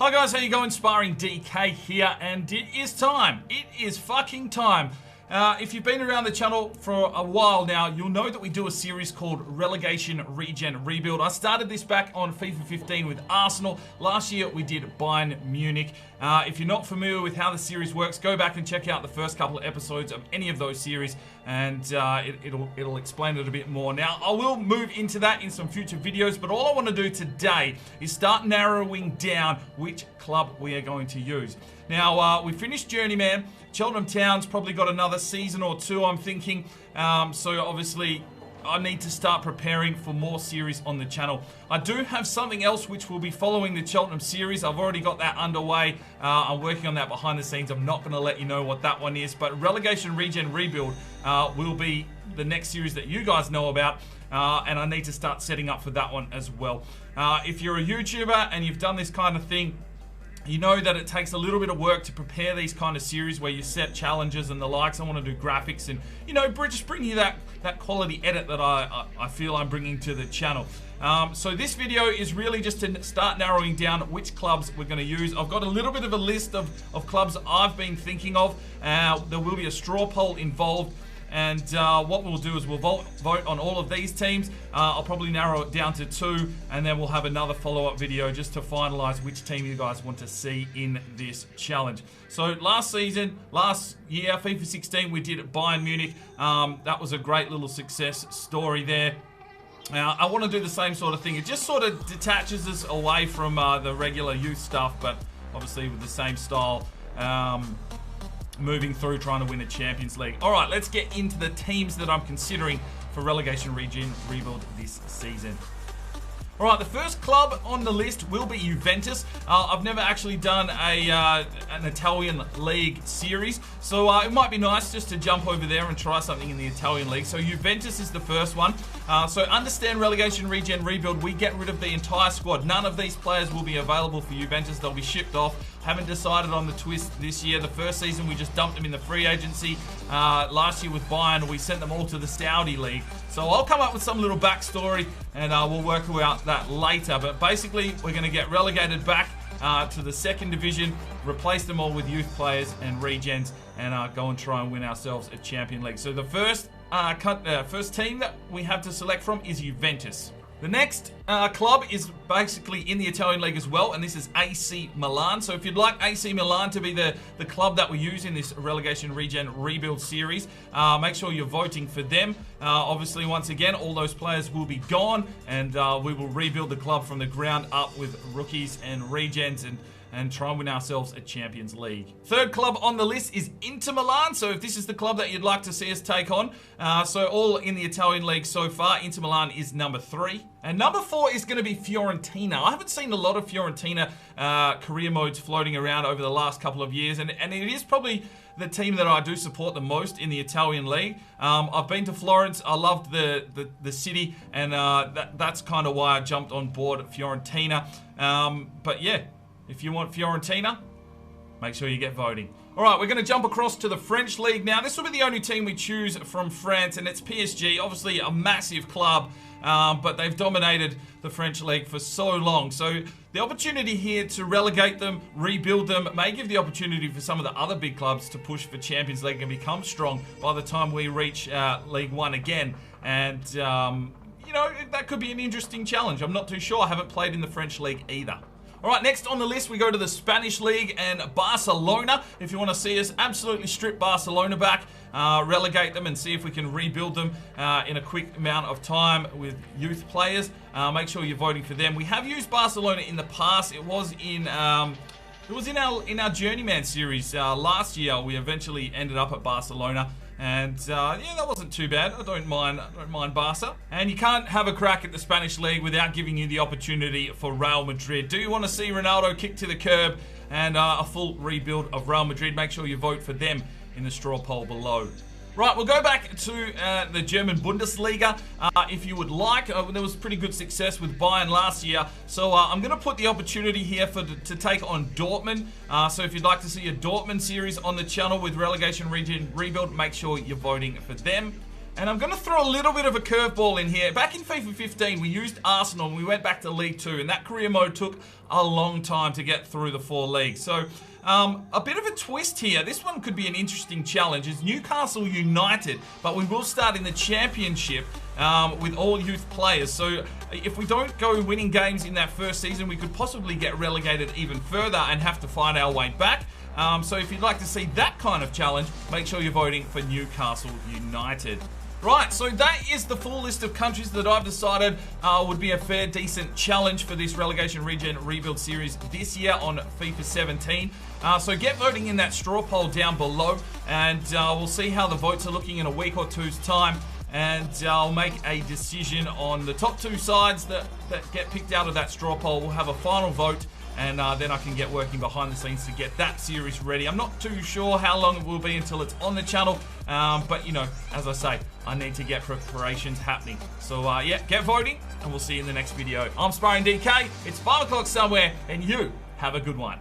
Hi guys, how you going? Sparring DK here, and it is time. It is fucking time. If you've been around the channel for a while now, you'll know that we do a series called Relegation Regen Rebuild. I started this back on FIFA 15 with Arsenal. Last year we did Bayern Munich. If you're not familiar with how the series works, go back and check out the first couple of episodes of any of those series, and it'll explain it a bit more. Now, I will move into that in some future videos, but all I want to do today is start narrowing down which club we are going to use. Now, we finished Journeyman. Cheltenham Town's probably got another season or two, I'm thinking. So obviously, I need to start preparing for more series on the channel. I do have something else which will be following the Cheltenham series. I've already got that underway. I'm working on that behind the scenes. I'm not going to let you know what that one is. But Relegation Regen Rebuild will be the next series that you guys know about. And I need to start setting up for that one as well. If you're a YouTuber and you've done this kind of thing, you know that it takes a little bit of work to prepare these kind of series where you set challenges and the likes. I want to do graphics and, you know, just bring you that quality edit that I feel I'm bringing to the channel. So this video is really just to start narrowing down which clubs we're going to use. I've got a little bit of a list of clubs I've been thinking of. There will be a straw poll involved. And what we'll do is we'll vote on all of these teams. I'll probably narrow it down to 2, and then we'll have another follow-up video just to finalize which team you guys want to see in this challenge. So last year, FIFA 16, we did Bayern Munich. That was a great little success story there. I want to do the same sort of thing. It just sort of detaches us away from the regular youth stuff, but obviously with the same style. Moving through trying to win a Champions League. All right, let's get into the teams that I'm considering for Relegation Regen Rebuild this season. All right, the first club on the list will be Juventus. I've never actually done an Italian league series, so it might be nice just to jump over there and try something in the Italian league. So Juventus is the first one. So understand Relegation Regen Rebuild, we get rid of the entire squad. None of these players will be available for Juventus. They'll be shipped off. Haven't decided on the twist this year. The first season we just dumped them in the free agency. Last year with Bayern, we sent them all to the Saudi league. So I'll come up with some little backstory and we'll work out that later. But basically, we're going to get relegated back to the second division, replace them all with youth players and regens, and go and try and win ourselves a Champions League. So the first team that we have to select from is Juventus. The next club is basically in the Italian league as well, and this is AC Milan. So if you'd like AC Milan to be the club that we use in this Relegation Regen Rebuild series, make sure you're voting for them. Obviously, once again, all those players will be gone, and we will rebuild the club from the ground up with rookies and regens and try and win ourselves a Champions League. Third club on the list is Inter Milan. So if this is the club that you'd like to see us take on, so all in the Italian league so far, Inter Milan is number 3. And number 4 is going to be Fiorentina. I haven't seen a lot of Fiorentina career modes floating around over the last couple of years, and it is probably the team that I do support the most in the Italian league. I've been to Florence. I loved the city, and that's kind of why I jumped on board Fiorentina. But yeah, if you want Fiorentina, make sure you get voting. All right, we're going to jump across to the French league now. This will be the only team we choose from France, and it's PSG. Obviously, a massive club, but they've dominated the French league for so long. So the opportunity here to relegate them, rebuild them, may give the opportunity for some of the other big clubs to push for Champions League and become strong by the time we reach League One again. And, you know, that could be an interesting challenge. I'm not too sure. I haven't played in the French league either. All right, next on the list, we go to the Spanish League and Barcelona. If you want to see us absolutely strip Barcelona back, relegate them and see if we can rebuild them in a quick amount of time with youth players, make sure you're voting for them. We have used Barcelona in the past. It was in our Journeyman series last year. We eventually ended up at Barcelona. And yeah, that wasn't too bad. I don't mind Barca. And you can't have a crack at the Spanish league without giving you the opportunity for Real Madrid. Do you want to see Ronaldo kick to the curb and a full rebuild of Real Madrid? Make sure you vote for them in the straw poll below. Right, we'll go back to the German Bundesliga if you would like. There was pretty good success with Bayern last year. So I'm going to put the opportunity here to take on Dortmund. So if you'd like to see a Dortmund series on the channel with Relegation Regen Rebuild, make sure you're voting for them. And I'm going to throw a little bit of a curveball in here. Back in FIFA 15, we used Arsenal and we went back to League 2. And that career mode took a long time to get through the 4 leagues. So, a bit of a twist here. This one could be an interesting challenge. It's Newcastle United, but we will start in the Championship with all youth players. So, if we don't go winning games in that first season, we could possibly get relegated even further and have to find our way back. So if you'd like to see that kind of challenge, make sure you're voting for Newcastle United. Right, so that is the full list of countries that I've decided would be a fair, decent challenge for this Relegation Regen Rebuild series this year on FIFA 17. So get voting in that straw poll down below, and we'll see how the votes are looking in a week or two's time. And I'll make a decision on the top 2 sides that get picked out of that straw poll. We'll have a final vote, and then I can get working behind the scenes to get that series ready. I'm not too sure how long it will be until it's on the channel, but you know, as I say, I need to get preparations happening. So yeah, get voting, and we'll see you in the next video. I'm Sparring DK, it's 5 o'clock somewhere, and you have a good one.